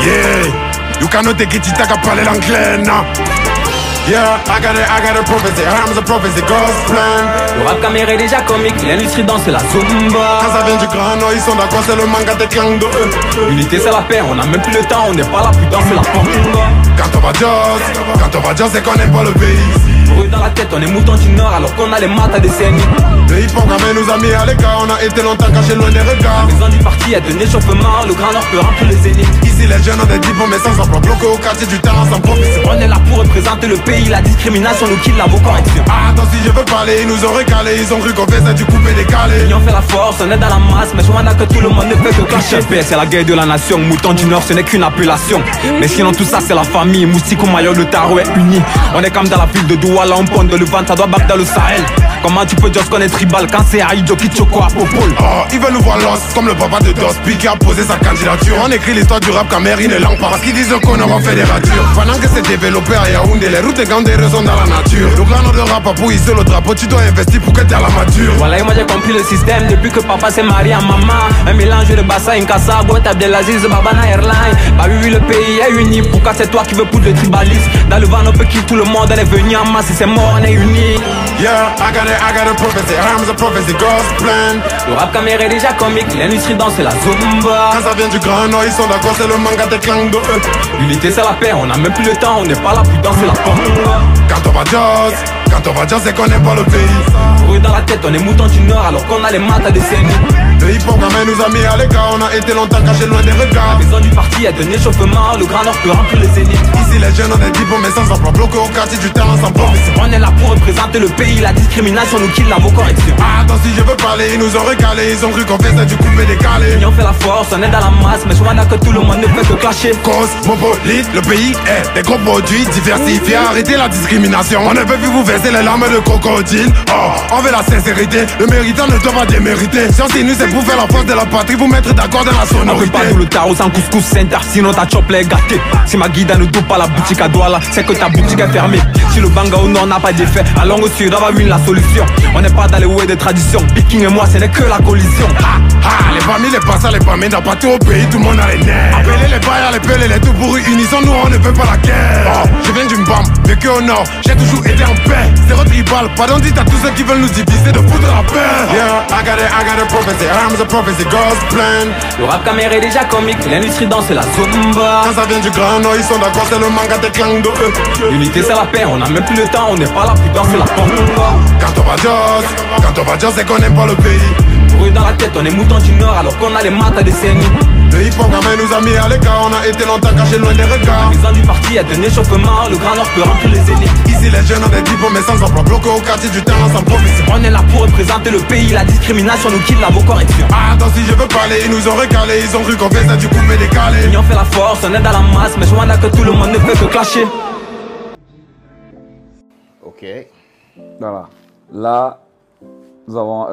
Yeah, you cannot take it, t'as qu'à parler l'anglais, non. Yeah, I got a prophecy, I'm the prophecy, God's plan. Le rap caméra est déjà comique, l'industrie danse c'est la zumba. Quand ça vient du grand nord, ils sont d'accord, c'est le manga des clans de eux. L'unité c'est la paix, on a même plus le temps, on n'est pas là, putain c'est la panga. Quand on va jazz, c'est qu'on n'aime pas le pays. Bruit dans la tête, on est mouton du nord alors qu'on a les maths à décennies. Le hip-hop quand nous a mis à l'écart, on a été longtemps cachés loin des regards. La maison du parti est de l'échauffement, le grand nord peut remplir les zéniths. Ici les jeunes ont des diplômes mais sans emploi, bloqués au quartier du terrain sans profit. On est là pour représenter le pays, la discrimination nous kill la vos corrections. Ah, attends, si je veux parler, ils nous ont recalé, ils ont cru qu'on faisait du coupé décalé. L'union fait la force, on est dans la masse, mais je vois que tout le monde ne fait que clasher. C'est la guerre de la nation, mouton du nord ce n'est qu'une appellation. Mais sinon tout ça c'est la famille, moustique au maillot, le tarot est uni. On est comme dans la ville de Douala, on ponde le ventre, ça doit battre dans le Sahel. Comment tu peux dire qu'on est tribal quand c'est Aïdjo qui choco à Popol? Oh, ils veulent nous voir lost, comme le papa de Dospi qui a posé sa candidature. On écrit l'histoire du rap Camérine et langue parce qu'ils disent qu'on aura fait des ratures. Pendant que c'est développé à Yaoundé, les routes et Gandéré sont dans la nature. Le grand nom de rap a pour hisser le drapeau, tu dois investir pour que t'aies la mature. Voilà, et moi j'ai compris le système depuis que papa s'est marié à maman. Un mélange de Bassa, Nkassa, Boîte Abdelaziz, Babana Airline. Bah oui, le pays est uni, pourquoi c'est toi qui veux poudre le tribalisme? Dans le vent, on peut quitter tout le monde, on est venu en masse, si c'est mort, on est unis. Yeah, I got a prophecy, I'm the prophecy, God's plan. Le rap caméra est déjà comique, l'industrie danse c'est la zumba. Quand ça vient du grand nord, ils sont d'accord, c'est le manga des clans de eux. L'unité c'est la paix, on a même plus le temps, on n'est pas là, putain c'est la panga. Quand on va jazz, c'est qu'on n'aime pas le pays. Bruit dans la tête, on est mouton du nord alors qu'on a les maths à décennies. Le hip-hop quand nous a mis à l'écart, on a été longtemps cachés loin des regards. La maison du parti est de l'échauffement, le grand nord peut remplir les zéniths. Ici les jeunes ont des diplômes mais sans emploi, bloqués au quartier du terrain sans profit. On est là pour représenter le pays, la discrimination nous kill la vos corrections. Ah, attends, si je veux parler, ils nous ont recalé, ils ont cru qu'on faisait du coupé décalé. L'union fait la force, on est dans la masse, mais je vois que tout le monde ne fait que clasher. Cosmopolite, le pays est des gros produits diversifiés. Arrêtez la discrimination, on ne peut plus vous verser les larmes de crocodile. Oh, on veut la sincérité, le méritant ne doit pas démériter. Si nous c'est pour faire la force de la patrie, vous mettre d'accord dans la sonorité. On peut pas le tarot sans couscous, Saint-Ar, sinon ta chope est gâtée. Si ma guide ne doit pas la boutique à Douala, c'est que ta boutique est fermée. Si le banga au nord n'a pas d'effet, allons au sud, on va voir la solution. On n'est pas dans les way de tradition, Piking et moi ce n'est que la collision. Les familles, les passants, les familles, dans partout au pays, tout le monde a les nerfs. Appelez les bails, les pelés, les tout pourris, unissons-nous, on ne veut pas la guerre. Oh, je viens d'une bande, vécu au nord, j'ai toujours été en paix. Zéro tribal, pardon dit à tous ceux qui veulent nous diviser de foutre la paix. Yeah, I got a prophecy, I'm the prophecy, God's plan. Le rap caméra est déjà comique, l'industrie danse c'est la zumba. Quand ça vient du grand nord, ils sont d'accord, c'est le manga des clans de eux. L'unité c'est la paix, on a même plus le temps, on n'est pas là, putain c'est la panga. Quand on va jazz, c'est qu'on n'aime pas le pays. Bruit dans la tête, on est mouton du nord alors qu'on a les maths à décennies. Le hip-hop quand nous a mis à l'écart, on a été longtemps cachés loin des regards. La maison du parti est de l'échauffement, le grand nord peut remplir les zéniths. Ici les jeunes ont des diplômes mais sans emploi, bloqués au quartier du terrain sans profit. On est là pour représenter le pays, la discrimination nous kill la vos corrections. Ah, attends, si je veux parler, ils nous ont recalé, ils ont cru qu'on faisait du coupé décalé. L'union fait la force, on est dans la masse, mais je vois que tout le monde ne fait que clasher. Ok. Voilà. Là, nous avons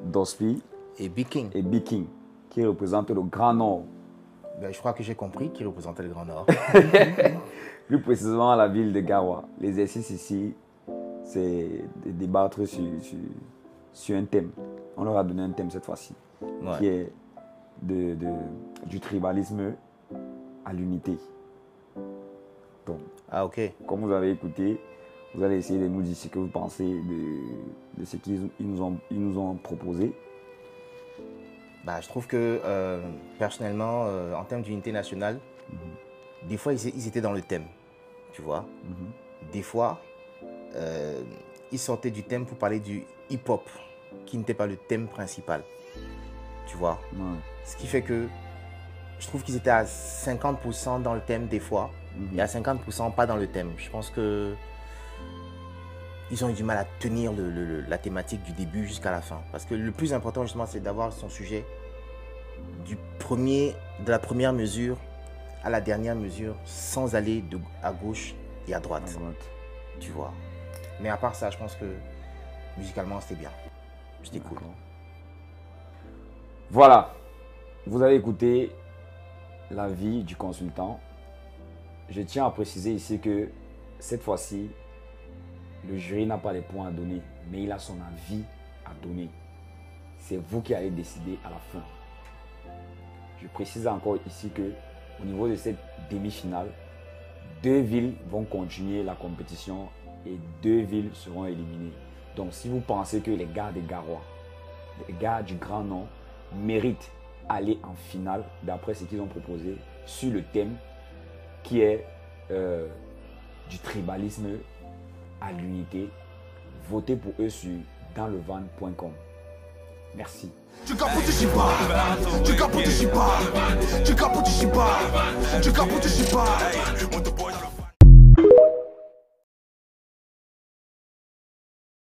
Dospi Et Big King. et Big King qui représentent le Grand Nord. Ben, je crois que j'ai compris qui représentait le Grand Nord. Plus précisément la ville de Garoua. L'exercice ici, c'est de débattre sur un thème. On leur a donné un thème cette fois-ci, qui est du tribalisme à l'unité. Donc, Ah, ok. comme vous avez écouté, vous allez essayer de nous dire ce que vous pensez de ce qu'ils nous ont proposé. Bah, je trouve que, personnellement, en termes d'unité nationale, des fois, ils étaient dans le thème, tu vois. Des fois, ils sortaient du thème pour parler du hip-hop, qui n'était pas le thème principal, tu vois. Ce qui fait que je trouve qu'ils étaient à 50% dans le thème des fois, et à 50% pas dans le thème. Je pense que ils ont eu du mal à tenir la thématique du début jusqu'à la fin. Parce que le plus important, justement, c'est d'avoir son sujet de la première mesure à la dernière mesure, sans aller à gauche et à droite. Tu vois. Mais à part ça, je pense que musicalement, c'était bien. C'était cool. Voilà. Vous avez écouté l'avis du consultant. Je tiens à préciser ici que cette fois-ci, le jury n'a pas les points à donner, mais il a son avis à donner. C'est vous qui allez décider à la fin. Je précise encore ici que au niveau de cette demi-finale, 2 villes vont continuer la compétition et 2 villes seront éliminées. Donc si vous pensez que les gars des Garois, les gars du grand nom, méritent aller en finale, d'après ce qu'ils ont proposé, sur le thème qui est du tribalisme à l'unité, votez pour eux sur danslevan.com. Merci. Tu capotes Chiba, tu capotes Chiba, tu capotes Chiba, tu capotes Chiba.